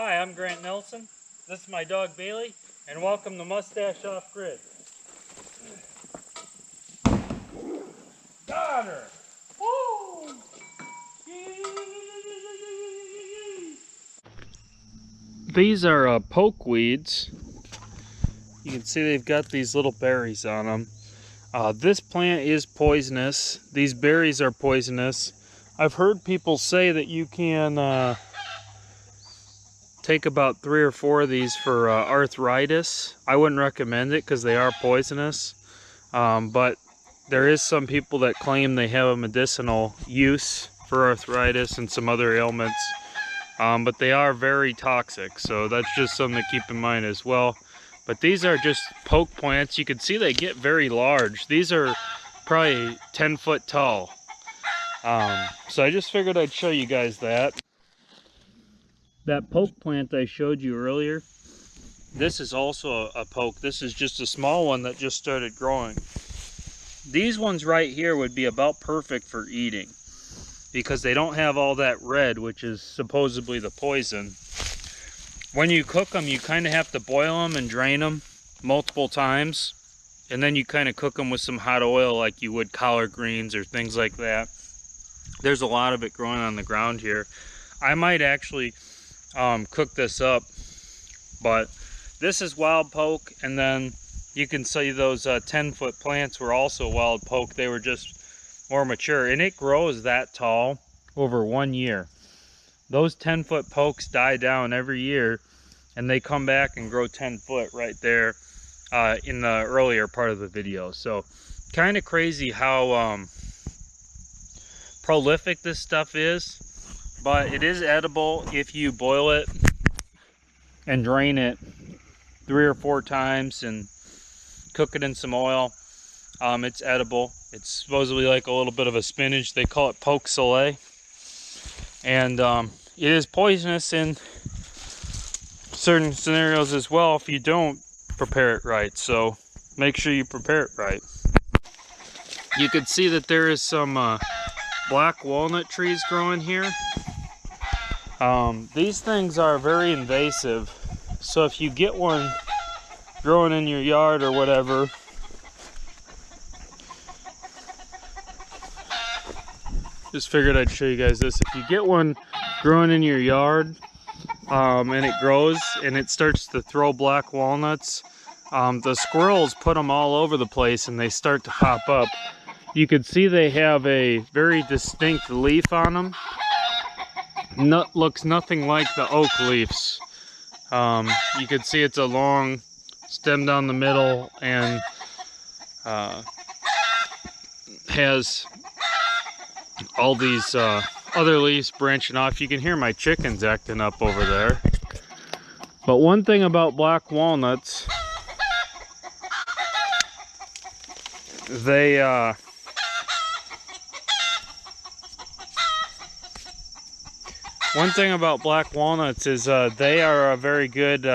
Hi, I'm Grant Nelson. This is my dog Bailey, and welcome to Mustache Off Grid. Got her! Woo! These are poke weeds. You can see they've got these little berries on them. This plant is poisonous. These berries are poisonous. I've heard people say that you can take about 3 or 4 of these for arthritis. I wouldn't recommend it because they are poisonous. But there is some people that claim they have a medicinal use for arthritis and some other ailments. But they are very toxic, so that's just something to keep in mind as well. But these are just poke plants. You can see they get very large. These are probably 10 foot tall. So I just figured I'd show you guys that. That poke plant I showed you earlier, this is also a poke. This is just a small one that just started growing. These ones right here would be about perfect for eating because they don't have all that red, which is supposedly the poison. When you cook them, you kind of have to boil them and drain them multiple times, and then you kind of cook them with some hot oil like you would collard greens or things like that. There's a lot of it growing on the ground here. I might actually cook this up, but this is wild poke, and then you can see those 10-foot plants were also wild poke. They were just more mature, and it grows that tall over 1 year. Those 10-foot pokes die down every year, and they come back and grow 10 foot right there in the earlier part of the video. So kind of crazy how prolific this stuff is, but it is edible if you boil it and drain it 3 or 4 times and cook it in some oil. It's edible. It's supposedly like a little bit of a spinach. They call it poke soleil. And it is poisonous in certain scenarios as well if you don't prepare it right. So make sure you prepare it right. You can see that there is some black walnut trees growing here. These things are very invasive. So if you get one growing in your yard or whatever, just figured I'd show you guys this. If you get one growing in your yard and it grows and it starts to throw black walnuts, the squirrels put them all over the place and they start to pop up. You can see they have a very distinct leaf on them. Looks nothing like the oak leaves. You can see it's a long stem down the middle and has all these other leaves branching off. You can hear my chickens acting up over there. But one thing about black walnuts, they is they are a very good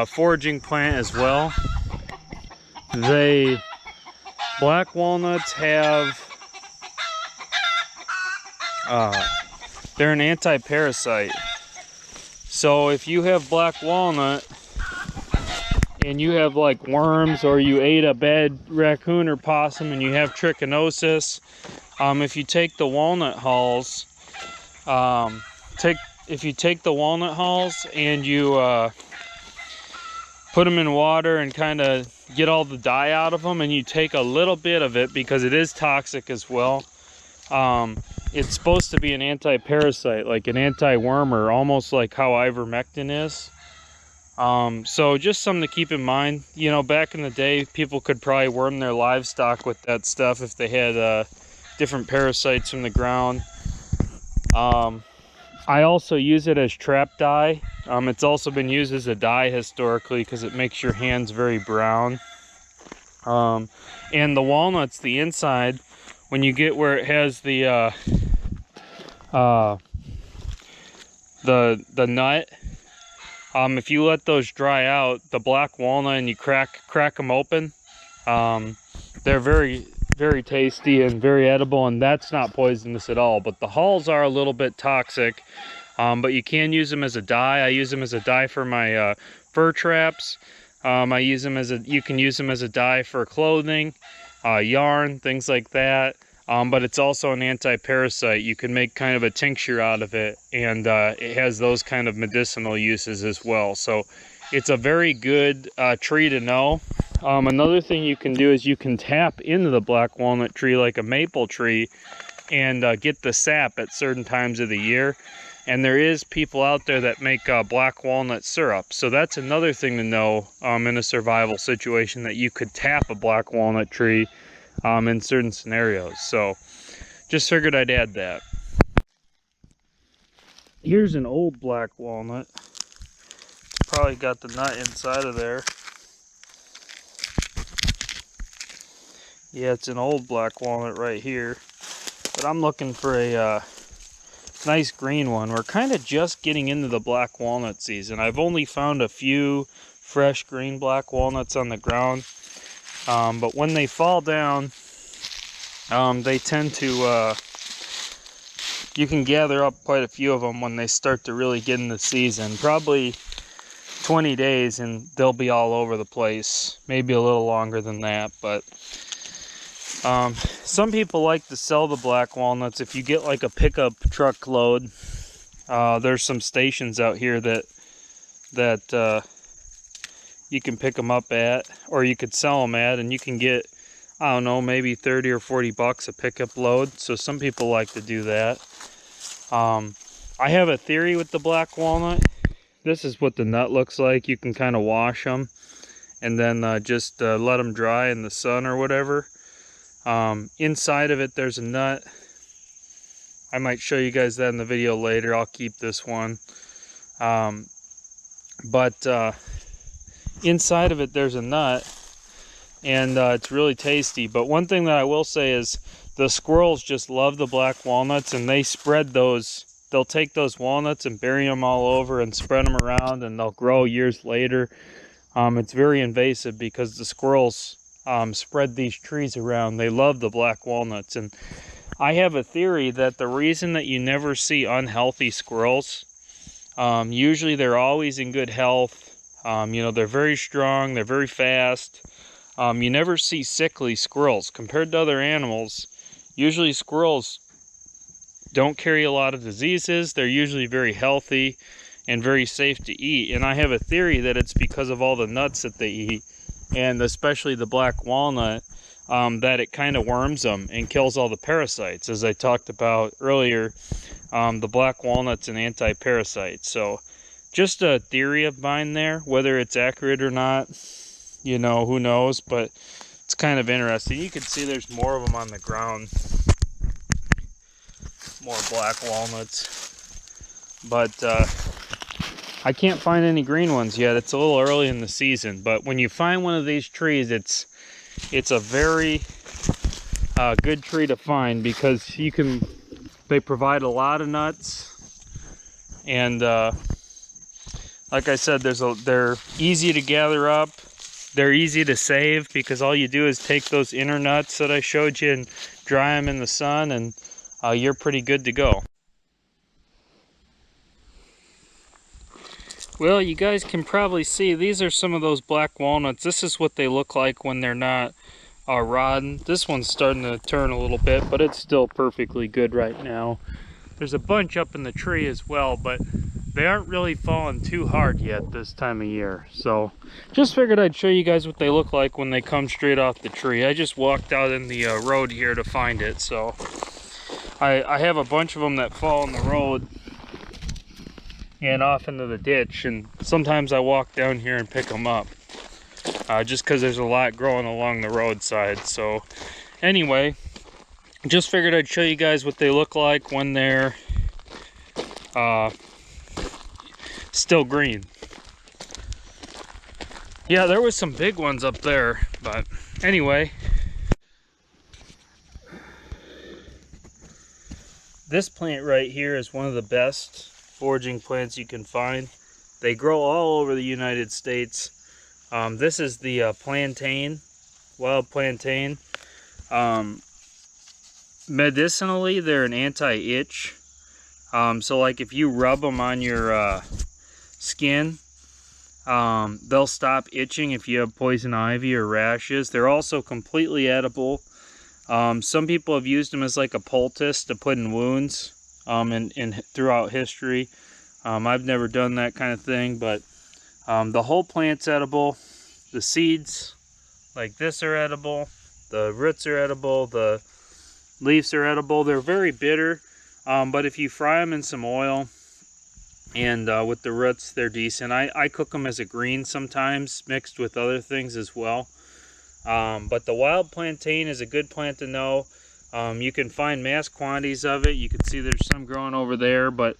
foraging plant as well. Black walnuts have they're an anti-parasite. So if you have black walnut and you have like worms, or you ate a bad raccoon or possum and you have trichinosis, if you take the walnut hulls, and you put them in water and kind of get all the dye out of them, and you take a little bit of it because it is toxic as well. It's supposed to be an anti-parasite, like an anti-wormer, almost like how ivermectin is. So just something to keep in mind. You know, back in the day, people could probably worm their livestock with that stuff if they had different parasites from the ground. I also use it as trap dye. It's also been used as a dye historically because it makes your hands very brown. And the walnuts, the inside, when you get where it has the nut, if you let those dry out, the black walnut, and you crack them open, they're very, very tasty and very edible, and that's not poisonous at all. But the hulls are a little bit toxic. But you can use them as a dye. I use them as a dye for my fur traps. I use them as you can use them as a dye for clothing, yarn, things like that. But it's also an anti-parasite. You can make kind of a tincture out of it, and it has those kind of medicinal uses as well. So it's a very good tree to know. Another thing you can do is you can tap into the black walnut tree like a maple tree and get the sap at certain times of the year. And there is people out there that make black walnut syrup. So that's another thing to know in a survival situation, that you could tap a black walnut tree in certain scenarios. So just figured I'd add that. Here's an old black walnut. Probably got the nut inside of there. Yeah, it's an old black walnut right here. But I'm looking for a nice green one. We're kind of just getting into the black walnut season. I've only found a few fresh green black walnuts on the ground. But when they fall down, they tend to, you can gather up quite a few of them when they start to really get in the season. Probably 20 days and they'll be all over the place. Maybe a little longer than that, but some people like to sell the black walnuts. If you get like a pickup truck load, there's some stations out here that you can pick them up at, or you could sell them at, and you can get, I don't know, maybe 30 or 40 bucks a pickup load. So some people like to do that. I have a theory with the black walnut. This is what the nut looks like. You can kind of wash them and then just let them dry in the sun or whatever. Inside of it there's a nut. I might show you guys that in the video later. I'll keep this one. Inside of it there's a nut, and it's really tasty. But one thing that I will say is the squirrels just love the black walnuts, and they spread those. They'll take those walnuts and bury them all over and spread them around, and they'll grow years later. It's very invasive because the squirrels spread these trees around. They love the black walnuts. And I have a theory that the reason that you never see unhealthy squirrels, usually they're always in good health. You know, they're very strong, they're very fast. You never see sickly squirrels. Compared to other animals, usually squirrels don't carry a lot of diseases. They're usually very healthy and very safe to eat. And I have a theory that it's because of all the nuts that they eat, and especially the black walnut, that it kind of worms them and kills all the parasites. As I talked about earlier, the black walnut's an anti-parasite. So just a theory of mine there. Whether it's accurate or not, you know, who knows, but it's kind of interesting. You can see there's more of them on the ground. More black walnuts. But I can't find any green ones yet. It's a little early in the season, but when you find one of these trees, it's a very good tree to find, because they provide a lot of nuts, and like I said, they're easy to gather up. They're easy to save, because all you do is take those inner nuts that I showed you and dry them in the sun, and you're pretty good to go. Well, you guys can probably see these are some of those black walnuts. This is what they look like when they're not rotten. This one's starting to turn a little bit, but it's still perfectly good right now. There's a bunch up in the tree as well, but they aren't really falling too hard yet this time of year. So just figured I'd show you guys what they look like when they come straight off the tree. I just walked out in the road here to find it. So I have a bunch of them that fall in the road and off into the ditch, and sometimes I walk down here and pick them up, just because there's a lot growing along the roadside. So anyway, just figured I'd show you guys what they look like when they're still green. Yeah, there was some big ones up there, but anyway. This plant right here is one of the best foraging plants you can find. They grow all over the United States. This is the plantain, wild plantain. Medicinally, they're an anti-itch. So like if you rub them on your skin, they'll stop itching if you have poison ivy or rashes. They're also completely edible. Some people have used them as like a poultice to put in wounds throughout history. I've never done that kind of thing, but the whole plant's edible. The seeds like this are edible. The roots are edible. The leaves are edible. They're very bitter, but if you fry them in some oil and with the roots, they're decent. I cook them as a green sometimes, mixed with other things as well. But the wild plantain is a good plant to know. You can find mass quantities of it. You can see there's some growing over there, but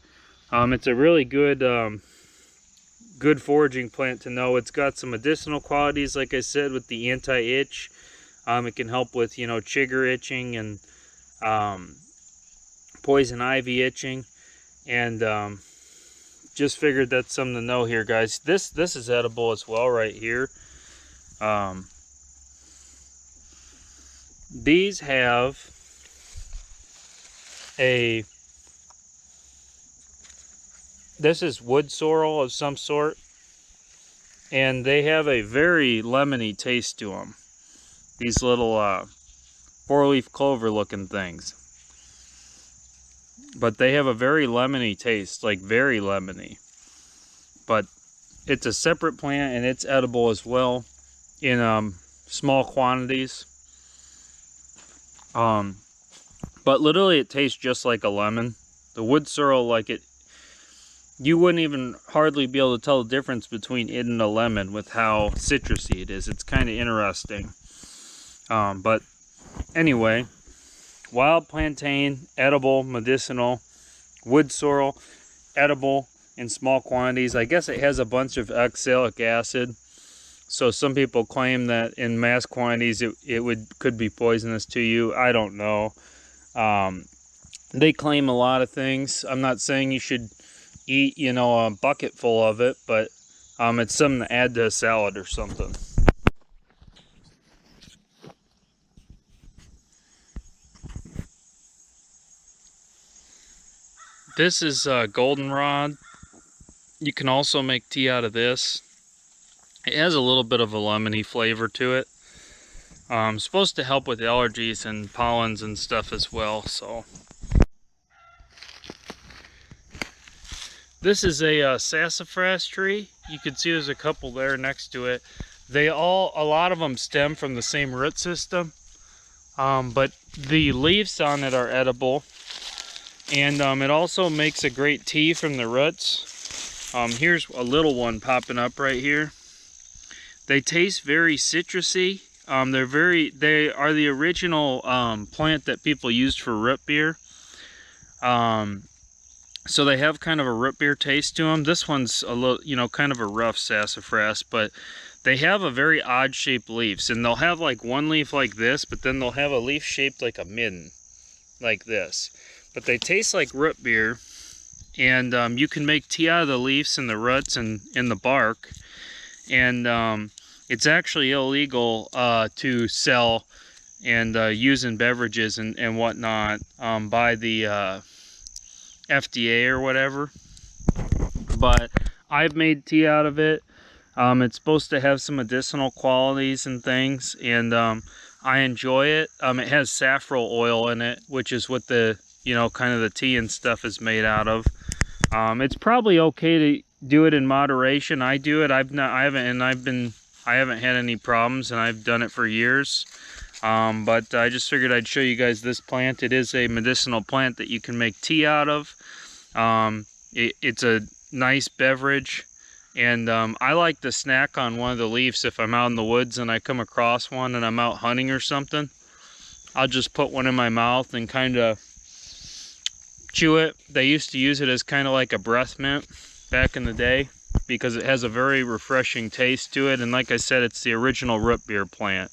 it's a really good good foraging plant to know. It's got some medicinal qualities, like I said, with the anti-itch. It can help with, you know, chigger itching and poison ivy itching, and just figured that's something to know here, guys. This is edible as well right here. These have this is wood sorrel of some sort, and they have a very lemony taste to them. These little four-leaf clover looking things, but they have a very lemony taste, like very lemony. But it's a separate plant and it's edible as well in small quantities. But literally it tastes just like a lemon. The wood sorrel, like it, you wouldn't even hardly be able to tell the difference between it and a lemon with how citrusy it is. It's kind of interesting. But anyway, wild plantain, edible, medicinal. Wood sorrel, edible in small quantities. I guess it has a bunch of oxalic acid, so some people claim that in mass quantities it could be poisonous to you. I don't know. They claim a lot of things. I'm not saying you should eat, you know, a bucket full of it, but it's something to add to a salad or something. This is goldenrod. You can also make tea out of this. It has a little bit of a lemony flavor to it. Supposed to help with allergies and pollens and stuff as well. So this is a sassafras tree. You can see there's a couple there next to it. A lot of them stem from the same root system, but the leaves on it are edible. And it also makes a great tea from the roots. Here's a little one popping up right here. They taste very citrusy. They are the original plant that people used for root beer. So they have kind of a root beer taste to them. This one's a little, you know, kind of a rough sassafras, but they have a very odd shaped leaves, and they'll have like one leaf like this, but then they'll have a leaf shaped like a midden, like this. But they taste like root beer, and you can make tea out of the leaves and the roots and in the bark. And it's actually illegal to sell and use in beverages and whatnot by the FDA or whatever. But I've made tea out of it. It's supposed to have some medicinal qualities and things, and I enjoy it. It has saffron oil in it, which is what the, you know, kind of the tea and stuff is made out of. It's probably okay to do it in moderation. I do it. I haven't had any problems, and I've done it for years. But I just figured I'd show you guys this plant. It is a medicinal plant that you can make tea out of. It's a nice beverage, and I like to snack on one of the leaves if I'm out in the woods and I come across one and I'm out hunting or something. I'll just put one in my mouth and kind of chew it. They used to use it as kind of like a breath mint back in the day because it has a very refreshing taste to it, and like I said, it's the original root beer plant.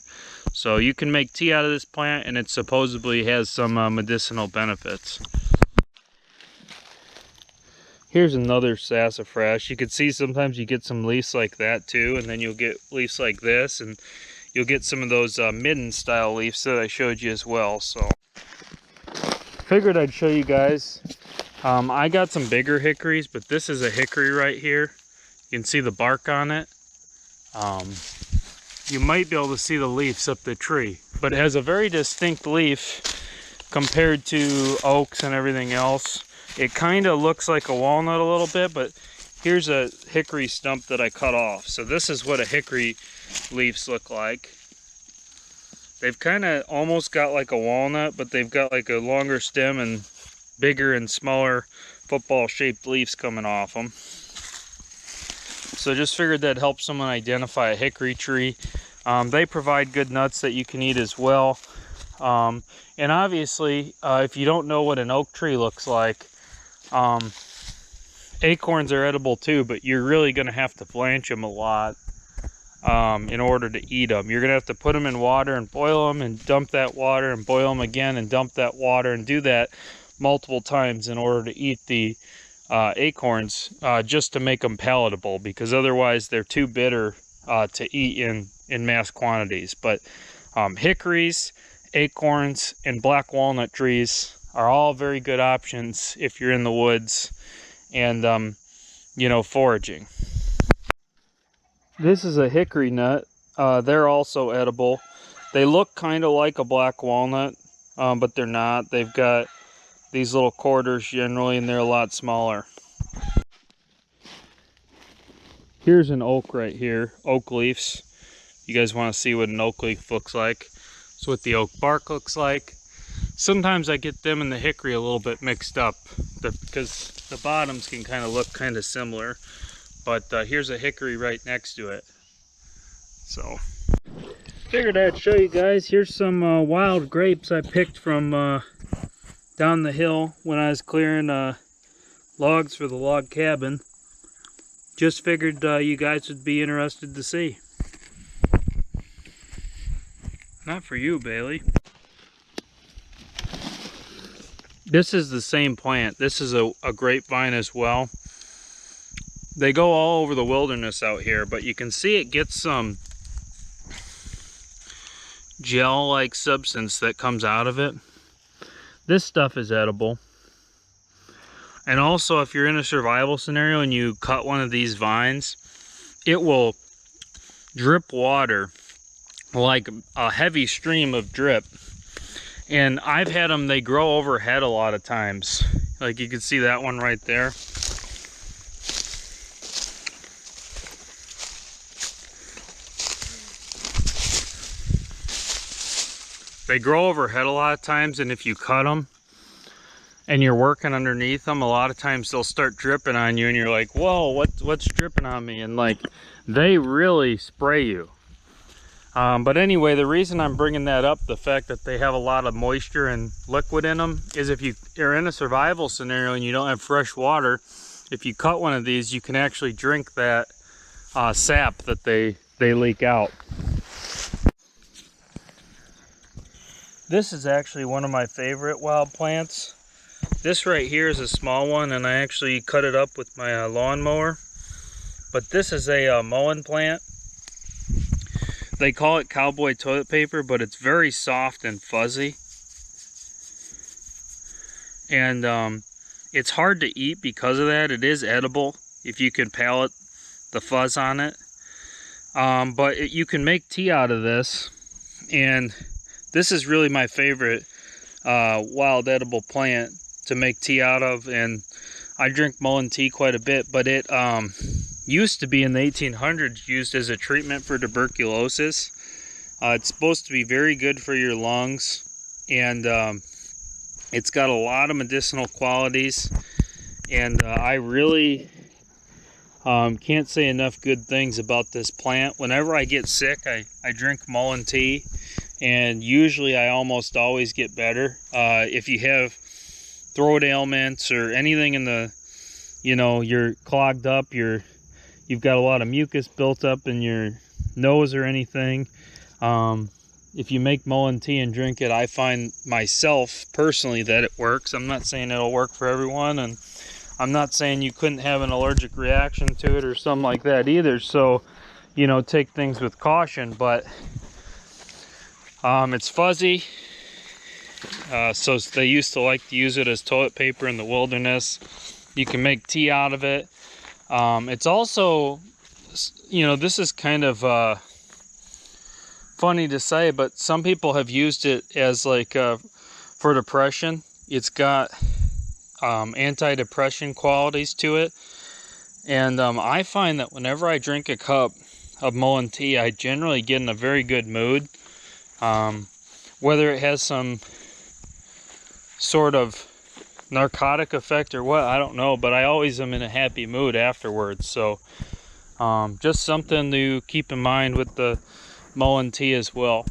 So you can make tea out of this plant, and it supposedly has some medicinal benefits. Here's another sassafras. You can see sometimes you get some leaves like that too, and then you'll get leaves like this, and you'll get some of those midden style leaves that I showed you as well. So figured I'd show you guys I got some bigger hickories, but this is a hickory right here. You can see the bark on it. You might be able to see the leaves up the tree, but it has a very distinct leaf compared to oaks and everything else. It kind of looks like a walnut a little bit, but here's a hickory stump that I cut off. So this is what a hickory leaves look like. They've kind of almost got like a walnut, but they've got like a longer stem and bigger and smaller football shaped leaves coming off them. So just figured that helps someone identify a hickory tree. They provide good nuts that you can eat as well. And obviously, if you don't know what an oak tree looks like, acorns are edible too, but you're really going to have to blanch them a lot in order to eat them. You're going to have to put them in water and boil them and dump that water and boil them again and dump that water and do that multiple times in order to eat the acorns, just to make them palatable, because otherwise they're too bitter to eat in mass quantities. But hickories, acorns, and black walnut trees are all very good options if you're in the woods and you know, foraging. This is a hickory nut. They're also edible. They look kind of like a black walnut, but they're not. They've got these little quarters generally, and they're a lot smaller. Here's an oak right here, oak leaves. You guys want to see what an oak leaf looks like? That's what the oak bark looks like. Sometimes I get them and the hickory a little bit mixed up because the bottoms can kind of look kind of similar. But here's a hickory right next to it. So figured I'd show you guys. Here's some wild grapes I picked from down the hill when I was clearing logs for the log cabin. Just figured you guys would be interested to see. Not for you, Bailey. This is the same plant. This is a grapevine as well. They go all over the wilderness out here, but you can see it gets some gel-like substance that comes out of it. This stuff is edible. And also, if you're in a survival scenario and you cut one of these vines, it will drip water like a heavy stream of drip. And I've had them, they grow overhead a lot of times. Like you can see that one right there. They grow overhead a lot of times, and if you cut them and you're working underneath them, a lot of times they'll start dripping on you and you're like, whoa, what's dripping on me? And like, they really spray you. But anyway, the reason I'm bringing that up, the fact that they have a lot of moisture and liquid in them, is if you are in a survival scenario and you don't have fresh water, if you cut one of these, you can actually drink that sap that they leak out. This is actually one of my favorite wild plants. This right here is a small one, and I actually cut it up with my lawnmower. But this is a mullein plant. They call it cowboy toilet paper, but it's very soft and fuzzy. And it's hard to eat because of that. It is edible if you can palate the fuzz on it. But you can make tea out of this. And this is really my favorite wild edible plant to make tea out of. And I drink mullein tea quite a bit, but it used to be in the 1800s used as a treatment for tuberculosis. It's supposed to be very good for your lungs, and it's got a lot of medicinal qualities, and I really can't say enough good things about this plant. Whenever I get sick, I drink mullein tea, and usually I almost always get better. If you have throat ailments or anything in the, you know, you're clogged up, you've got a lot of mucus built up in your nose or anything, if you make mullein tea and drink it, I find myself personally that it works. I'm not saying it'll work for everyone, and I'm not saying you couldn't have an allergic reaction to it or something like that either, so, you know, take things with caution. But it's fuzzy, So they used to like to use it as toilet paper in the wilderness. You can make tea out of it. It's also, you know, this is kind of funny to say, but some people have used it as like for depression. It's got anti-depression qualities to it. And I find that whenever I drink a cup of Mullein tea, I generally get in a very good mood. Whether it has some sort of narcotic effect or what, I don't know, but I always am in a happy mood afterwards. So just something to keep in mind with the Mullein tea as well.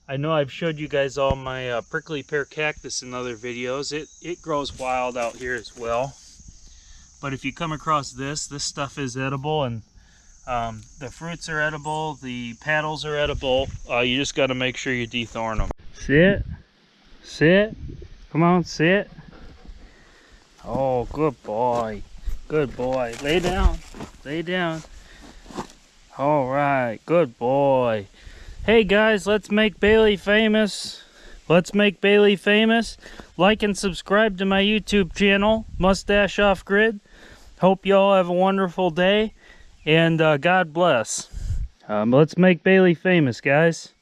I know I've showed you guys all my prickly pear cactus in other videos. It grows wild out here as well. But if you come across this stuff is edible, and the fruits are edible, the petals are edible. You just got to make sure you dethorn them. Sit. Sit. Come on, sit. Oh, good boy. Good boy. Lay down. Lay down. All right. Good boy. Hey guys, let's make Bailey famous. Let's make Bailey famous. Like and subscribe to my YouTube channel, Mustache Off Grid. Hope y'all have a wonderful day, and God bless. Let's make Bailey famous, guys.